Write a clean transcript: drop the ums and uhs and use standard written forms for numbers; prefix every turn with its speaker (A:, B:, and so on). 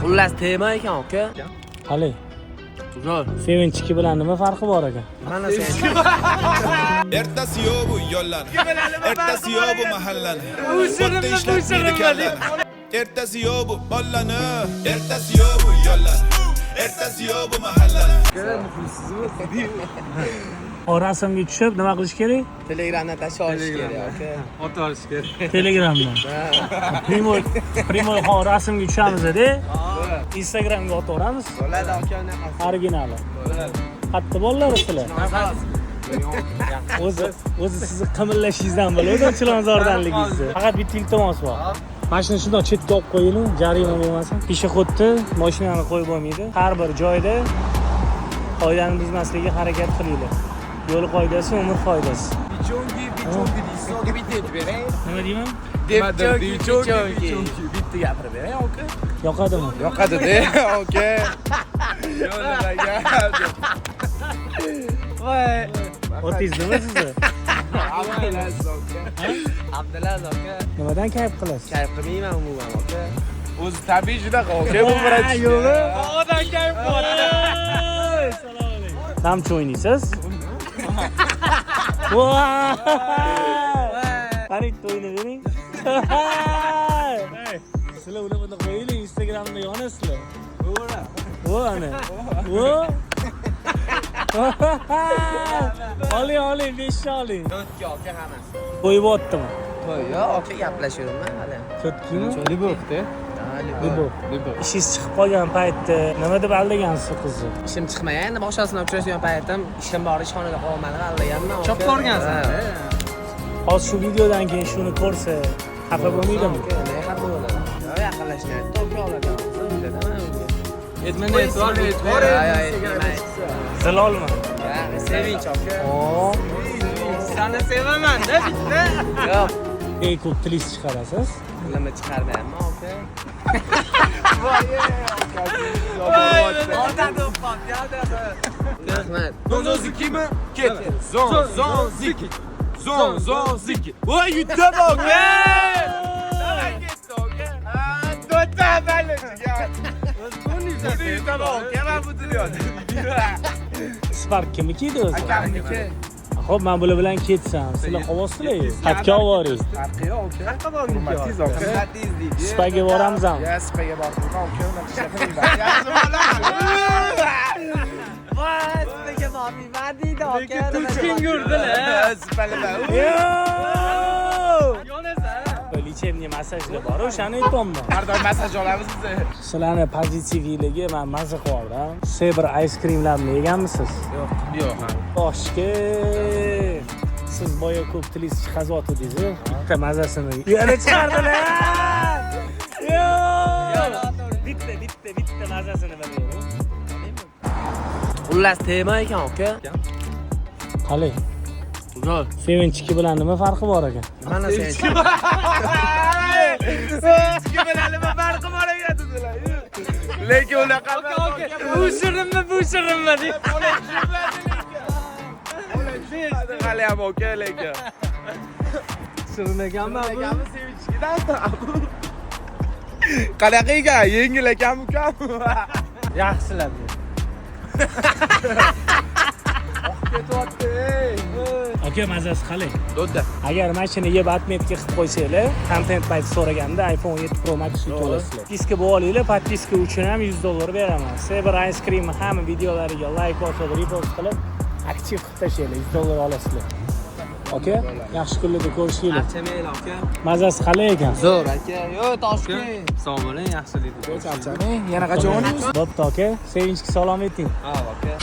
A: Xullas tema ekan aka.
B: Qali.
A: Zo'r.
B: Sevinch 2 bilan nima farqi bor ekan?
A: Mana sen.
C: Ertasi yo'q bu yo'llar. Ertasi yo'q bu mahallani. Ertasi yo'q bu bollani. Ertasi yo'q bu yo'llar. Ertasi yo'q bu mahallani.
B: Rasmga tushib nima qilish kerak?
A: Telegramdan tashlab olish kerak aka.
D: Ot olish kerak.
B: Telegramdan. Primoy rasmga tushamiz-da. Instagramga otaveramiz.
A: Bo'ladi aka unaqasi.
B: Originali. Qatta bolalar sizlar. O'zi sizni qimillashingizdan bo'ladi, chilonzordanligingizni. Faqat bitta iltimos bor. Mashina shundoq chetga olib qo'ying, jarima bo'lmasin. Pishoxodni mashinani qo'yib bo'lmaydi. Har bir joyda qoidani buzmaslikka harakat qilinglar. Yo'l qoidasi umr foydasi.
A: Bichongi deysiz, bitta aytib beray.
B: Nima deyman?
A: Bichongi. Bitta gapirib beray aka.
B: Yoqadimi?
A: Yoqadi-da aka. Yo'llarga. Voy.
B: Otingiz nima sizni?
A: Abdulaziz aka. Abdulaziz aka.
B: Nimadan kayf qilasiz?
A: Kayf qilmayman umuman aka.
D: O'zi tabiiy juda aka bu vrach.
B: Yo'q.
D: Odan kayf qiladi.
B: Assalomu alaykum. Qamchi o'ynaysiz? Voy! Qarang to'yni bering. Sizlar uni bunda qo'yinglar, Instagramda yonasizlar. Vo ana. Vo. Oling, 5 oling.
A: 4 aka hammasi.
B: Qo'yib o'tdimi?
A: To'y yo'q aka gaplashyapman hali.
B: Cho'tkimi?
D: Libovda.
B: Ishingiz chiqib qolgan paytda nima deb aldagansiz qizni?
A: Ishim chiqmagan, endi boshqasini uchrashgan paytim ishim bor, ishxonada qolmadim, aldaganman.
D: Chop borgansan.
B: Hozir shu videodan keyin shuni ko'rsa xafa bo'lmaydimi?
A: Nega xafa bo'ladi? Yo'q, yaqinlashmayapti. To'g'ri oladi.
D: Aytmanda e'tibor
B: Zilolmi?
A: Sevinch aka.
D: Seni sevaman-da bitta.
A: Yo'q,
B: Ey ko'p tiliz chiqarasiz.
A: nima chiqarmayapman aka. Rahmat.
D: Zozikimi? Ket. Zoziki. Zoziki. Voy yutdim aka. Davay ketdi aka. Dota balichiga. Buni yutdim aka. Men bu dunyoda.
B: Spark kimniki o'zi?
D: Akamniki.
B: Xo'p, men bular bilan ketsam, sizlar qovosizlar. Xatga oboring.
D: Farqi yo'q aka. Qayerga bormisiz aka? Matiz deydi.
B: Spaga boramizmi?
D: Ya spaga bordim aka. Yaxshi
A: Voy, sizga bormayman deydi aka.
D: Turkin yurdilar. Spalaba. Yonasan.
B: Lichemniy massajlar bor, o'shani aytayapman.
D: Har doim massaj olamiz biz.
B: Sizlarni pozitivligiga men mazza qilaman. Saber ice creamlarni yeganmisiz?
D: Yo'q.
B: Boshga. Siz boya ko'p tiliz chiqazotdingiz-ku. Bitta mazasini yana chiqardilar. Bitta mazasini berdim.
A: Xullas tema ekan aka.
B: Qali.
A: Zo'r.
B: Sevinch 2 bilan nima farqi bor ekan?
A: Mana sen.
D: Kim bilan nima farqi bor ekan dedilar. Lekin unaqa bu shirinmi deb. Hali ham aka lekin. Shirin ekanmi bu? Sevinchkidan. Qanaqa ekan? Yengil ekanmi ukam?
B: Yaxshilar. Aka mazasi qalay?
D: Dodda.
B: Agar mashinaga batmetga qilib qo'ysanglar, kontent payti so'raganda iPhone 7 Pro Max to'lasizlar. Diska bo'linglar, podpiska uchun ham $100 beraman. Saber ice cream hamma videolariga like bosib, repost qilib, aktiv qilib tashlaylar, $100 olasizlar. Aka, yaxshi kunlarda ko'rishinglar.
A: Archamayl aka.
B: Mazasi qalay ekan?
A: Zo'r aka. Yo, Toshkent.
D: Sog' bo'ling, yaxshi deydi.
A: Charchaning. Yana qachon o'ynaymiz?
B: Bo'pti aka, sevinchga salom ayting.
A: Ha, aka.